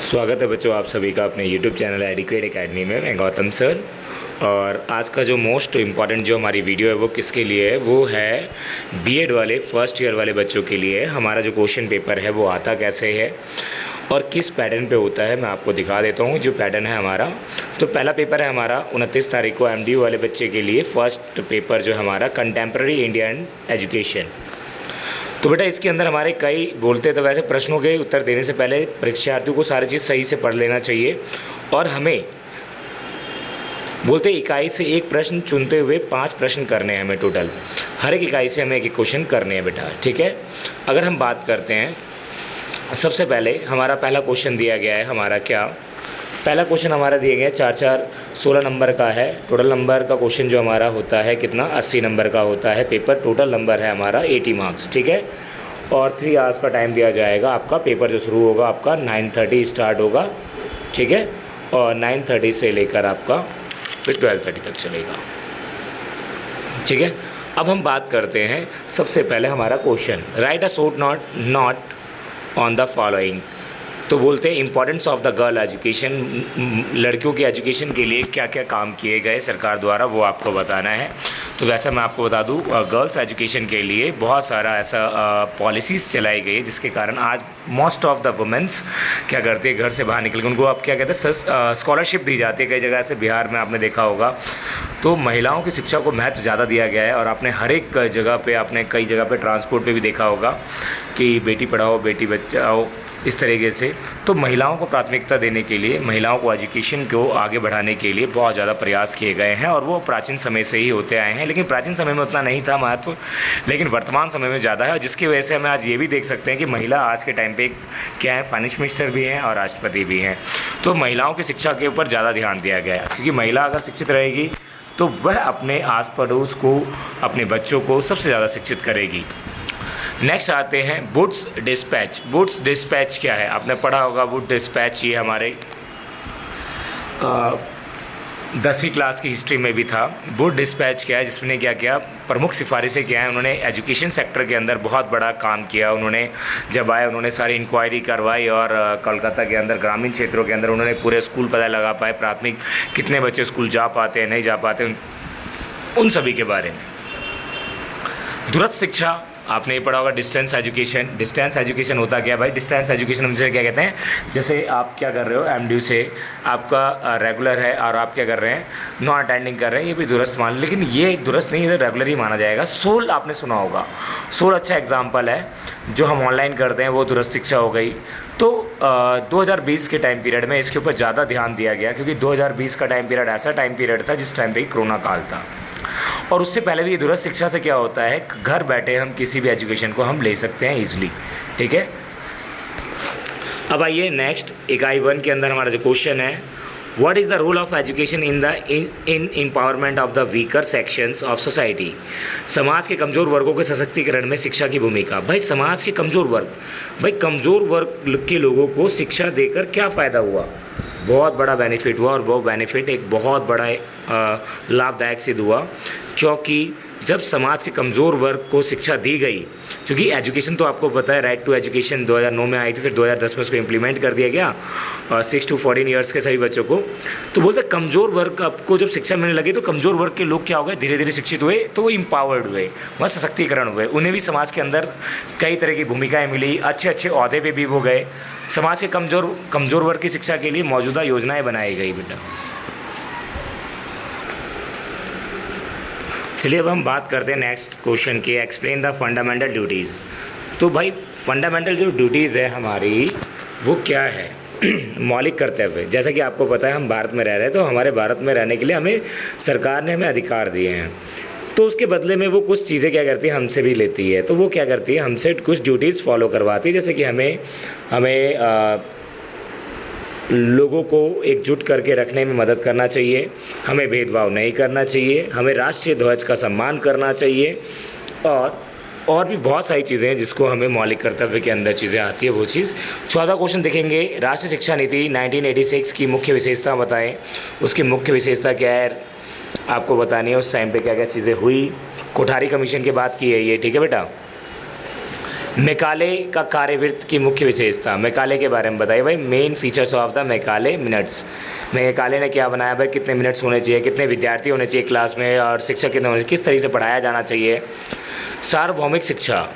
स्वागत है बच्चों आप सभी का अपने YouTube चैनल एडुकेट एकेडमी में। मैं गौतम सर। और आज का जो मोस्ट इम्पॉर्टेंट जो हमारी वीडियो है वो किसके लिए है, वो है बीएड वाले फर्स्ट ईयर वाले बच्चों के लिए। हमारा जो क्वेश्चन पेपर है वो आता कैसे है और किस पैटर्न पे होता है मैं आपको दिखा देता हूँ। जो पैटर्न है हमारा, तो पहला पेपर है हमारा 29 तारीख को एमडीयू वाले बच्चे के लिए। फर्स्ट पेपर जो हमारा कंटेम्प्रेरी इंडियन एजुकेशन। तो बेटा इसके अंदर हमारे कई बोलते तो वैसे प्रश्नों के उत्तर देने से पहले परीक्षार्थियों को सारी चीज़ सही से पढ़ लेना चाहिए और हमें बोलते इकाई से एक प्रश्न चुनते हुए 5 प्रश्न करने हैं हमें टोटल। हर एक इकाई से हमें एक क्वेश्चन करने हैं बेटा, ठीक है। अगर हम बात करते हैं, सबसे पहले हमारा पहला क्वेश्चन दिया गया है हमारा क्या, पहला क्वेश्चन हमारा दिया गया 4 16 नंबर का है। टोटल नंबर का क्वेश्चन जो हमारा होता है कितना 80 नंबर का होता है पेपर। टोटल नंबर है हमारा 80 मार्क्स, ठीक है। और 3 आवर्स का टाइम दिया जाएगा आपका। पेपर जो शुरू होगा आपका 9:30 स्टार्ट होगा, ठीक है। और 9:30 से लेकर आपका फिर 12:30 तक चलेगा, ठीक है। अब हम बात करते हैं सबसे पहले हमारा question, right a short note on the following. तो बोलते हैं importance of the girl education, लड़कियों की एजुकेशन के लिए क्या क्या काम किए गए सरकार द्वारा वो आपको बताना है। तो वैसा मैं आपको बता दूं, गर्ल्स एजुकेशन के लिए बहुत सारा ऐसा पॉलिसीज़ चलाई गई है जिसके कारण आज मोस्ट ऑफ द वुमेंस क्या करती है, घर से बाहर निकल के उनको अब क्या कहते हैं स्कॉलरशिप दी जाती है। कई जगह से बिहार में आपने देखा होगा। तो महिलाओं की शिक्षा को महत्व ज़्यादा दिया गया है और आपने हर एक जगह पे, आपने कई जगह पे ट्रांसपोर्ट पे भी देखा होगा कि बेटी पढ़ाओ बेटी बचाओ, इस तरीके से। तो महिलाओं को प्राथमिकता देने के लिए, महिलाओं को एजुकेशन को आगे बढ़ाने के लिए बहुत ज़्यादा प्रयास किए गए हैं और वो प्राचीन समय से ही होते आए हैं। लेकिन प्राचीन समय में उतना नहीं था महत्व, लेकिन वर्तमान समय में ज़्यादा है। और जिसकी वजह से हमें आज ये भी देख सकते हैं कि महिला आज के टाइम पे क्या है, फाइनेंस मिनिस्टर भी हैं और राष्ट्रपति भी हैं। तो महिलाओं की शिक्षा के ऊपर ज़्यादा ध्यान दिया गया है, क्योंकि महिला अगर शिक्षित रहेगी तो वह अपने आस पड़ोस को, अपने बच्चों को सबसे ज़्यादा शिक्षित करेगी। नेक्स्ट आते हैं वुड्स डिस्पैच। वुड्स डिस्पैच क्या है, आपने पढ़ा होगा। वुड डिस्पैच ये हमारे 10वीं क्लास की हिस्ट्री में भी था। वुड डिस्पैच क्या है, जिसने क्या किया, प्रमुख सिफारिशें क्या है, उन्होंने एजुकेशन सेक्टर के अंदर बहुत बड़ा काम किया। उन्होंने जब आए उन्होंने सारी इंक्वायरी करवाई और कोलकाता के अंदर ग्रामीण क्षेत्रों के अंदर उन्होंने पूरे स्कूल पता लगा पाए, प्राथमिक कितने बच्चे स्कूल जा पाते हैं नहीं जा पाते, उन सभी के बारे में। दूरस्थ शिक्षा आपने ये पढ़ा होगा, डिस्टेंस एजुकेशन। डिस्टेंस एजुकेशन होता क्या है भाई, डिस्टेंस एजुकेशन हमसे क्या कहते हैं, जैसे आप क्या कर रहे हो एमडीयू से आपका रेगुलर है और आप क्या कर रहे हैं नॉन अटेंडिंग कर रहे हैं, ये भी दूरस्थ मान, लेकिन ये दूरस्थ नहीं है, रेगुलर ही माना जाएगा। सोल आपने सुना होगा, सोल अच्छा एग्जाम्पल है। जो हम ऑनलाइन करते हैं वो दूरस्थ शिक्षा हो गई। तो 2020 के टाइम पीरियड में इसके ऊपर ज़्यादा ध्यान दिया गया, क्योंकि 2020 का टाइम पीरियड ऐसा टाइम पीरियड था जिस टाइम पे कोरोना काल था। और उससे पहले भी दूरस्थ शिक्षा से क्या होता है, घर बैठे हम किसी भी एजुकेशन को हम ले सकते हैं ईजिली, ठीक है। अब आइए नेक्स्ट इकाई 1 के अंदर हमारा जो क्वेश्चन है, what is the role of education in empowerment of the weaker sections of society. समाज के कमज़ोर वर्गों के सशक्तिकरण में शिक्षा की भूमिका। भाई समाज के कमज़ोर वर्ग, भाई कमज़ोर वर्ग के लोगों को शिक्षा देकर क्या फ़ायदा हुआ, बहुत बड़ा बेनिफिट हुआ। और वो बेनिफिट एक बहुत बड़ा लाभदायक सिद्ध हुआ, क्योंकि जब समाज के कमज़ोर वर्ग को शिक्षा दी गई, क्योंकि एजुकेशन तो आपको पता है राइट टू एजुकेशन 2009 में आई थी, फिर 2010 में उसको इम्प्लीमेंट कर दिया गया 6 to 14 ईयर्स के सभी बच्चों को। तो बोलते कमज़ोर वर्ग को जब शिक्षा मिलने लगी तो कमज़ोर वर्ग के लोग क्या हो गए, धीरे धीरे शिक्षित हुए, तो वो इम्पावर्ड हुए, वह सशक्तिकरण हुए। उन्हें भी समाज के अंदर कई तरह की भूमिकाएँ मिली, अच्छे अच्छे ओहदे पर भी वो गए। समाज के कमज़ोर वर्ग की शिक्षा के लिए मौजूदा योजनाएँ बनाई गई बेटा। चलिए अब हम बात करते हैं नेक्स्ट क्वेश्चन की, एक्सप्लेन द फंडामेंटल ड्यूटीज़। तो भाई फंडामेंटल जो ड्यूटीज़ है हमारी वो क्या है मौलिक कर्तव्य। जैसा कि आपको पता है हम भारत में रह रहे हैं, तो हमारे भारत में रहने के लिए हमें सरकार ने हमें अधिकार दिए हैं, तो उसके बदले में वो कुछ चीज़ें क्या करती है हमसे भी लेती है। तो वो क्या करती है, हमसे कुछ ड्यूटीज़ फॉलो करवाती है, जैसे कि हमें लोगों को एकजुट करके रखने में मदद करना चाहिए, हमें भेदभाव नहीं करना चाहिए, हमें राष्ट्रीय ध्वज का सम्मान करना चाहिए, और भी बहुत सारी चीज़ें हैं जिसको हमें मौलिक कर्तव्य के अंदर चीज़ें आती है वो चीज़। 14 क्वेश्चन देखेंगे, राष्ट्रीय शिक्षा नीति 1986 की मुख्य विशेषता बताएं। उसकी मुख्य विशेषता क्या है आपको बतानी है, उस टाइम पे क्या क्या चीज़ें हुई। कोठारी कमीशन की बात की है ये, ठीक है बेटा। मैकाले का कार्यवृत्त की मुख्य विशेषता, मैकाले के बारे में बताइए भाई। Main features of the Macaulay minutes, Macaulay ने क्या बनाया भाई, कितने मिनट्स होने चाहिए, कितने विद्यार्थी होने चाहिए क्लास में, और शिक्षक कितने होने चाहिए, किस तरीके से पढ़ाया जाना चाहिए। सार्वभौमिक शिक्षा,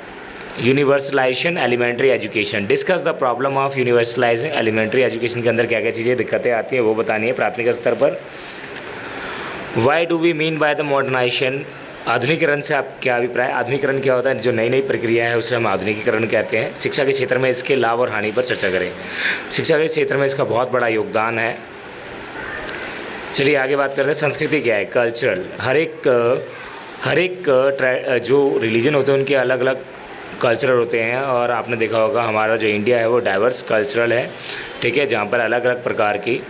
universalisation elementary education, discuss the problem of universalisation elementary education के अंदर क्या क्या चीज़ें दिक्कतें आती हैं वो बतानी है प्राथमिक स्तर पर। Why do we mean by the modernisation, आधुनिकीकरण से आप क्या अभिप्राय, आधुनिकीकरण क्या होता है, जो नई नई प्रक्रिया है उसे हम आधुनिकीकरण कहते हैं। शिक्षा के क्षेत्र में इसके लाभ और हानि पर चर्चा करें, शिक्षा के क्षेत्र में इसका बहुत बड़ा योगदान है। चलिए आगे बात करते हैं, संस्कृति क्या है, कल्चरल। हर एक जो रिलीजन होते हैं उनके अलग अलग कल्चरल होते हैं, और आपने देखा होगा हमारा जो इंडिया है वो डाइवर्स कल्चरल है, ठीक है, जहाँ पर अलग अलग प्रकार की।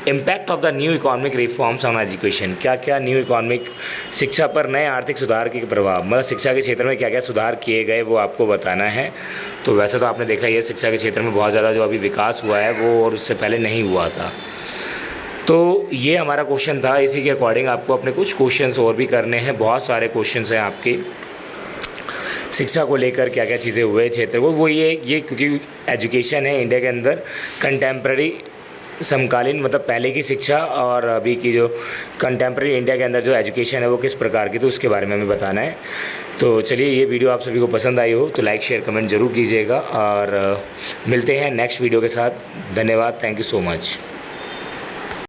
Impact of the new economic reforms on education, क्या क्या न्यू इकोनॉमिक, शिक्षा पर नए आर्थिक सुधार के प्रभाव, मतलब शिक्षा के क्षेत्र में क्या क्या सुधार किए गए वो आपको बताना है। तो वैसे तो आपने देखा ही है शिक्षा के क्षेत्र में बहुत ज़्यादा जो अभी विकास हुआ है वो और उससे पहले नहीं हुआ था। तो ये हमारा क्वेश्चन था, इसी के अकॉर्डिंग आपको अपने कुछ क्वेश्चंस और भी करने हैं, बहुत सारे क्वेश्चंस हैं आपके शिक्षा को लेकर, क्या क्या चीज़ें हुए क्षेत्र को, वो ये क्योंकि एजुकेशन है इंडिया के अंदर कंटेम्प्रेरी समकालीन, मतलब पहले की शिक्षा और अभी की जो कंटेम्प्रेरी इंडिया के अंदर जो एजुकेशन है वो किस प्रकार की, तो उसके बारे में हमें बताना है। तो चलिए ये वीडियो आप सभी को पसंद आई हो तो लाइक शेयर कमेंट ज़रूर कीजिएगा, और मिलते हैं नेक्स्ट वीडियो के साथ। धन्यवाद, थैंक यू सो मच।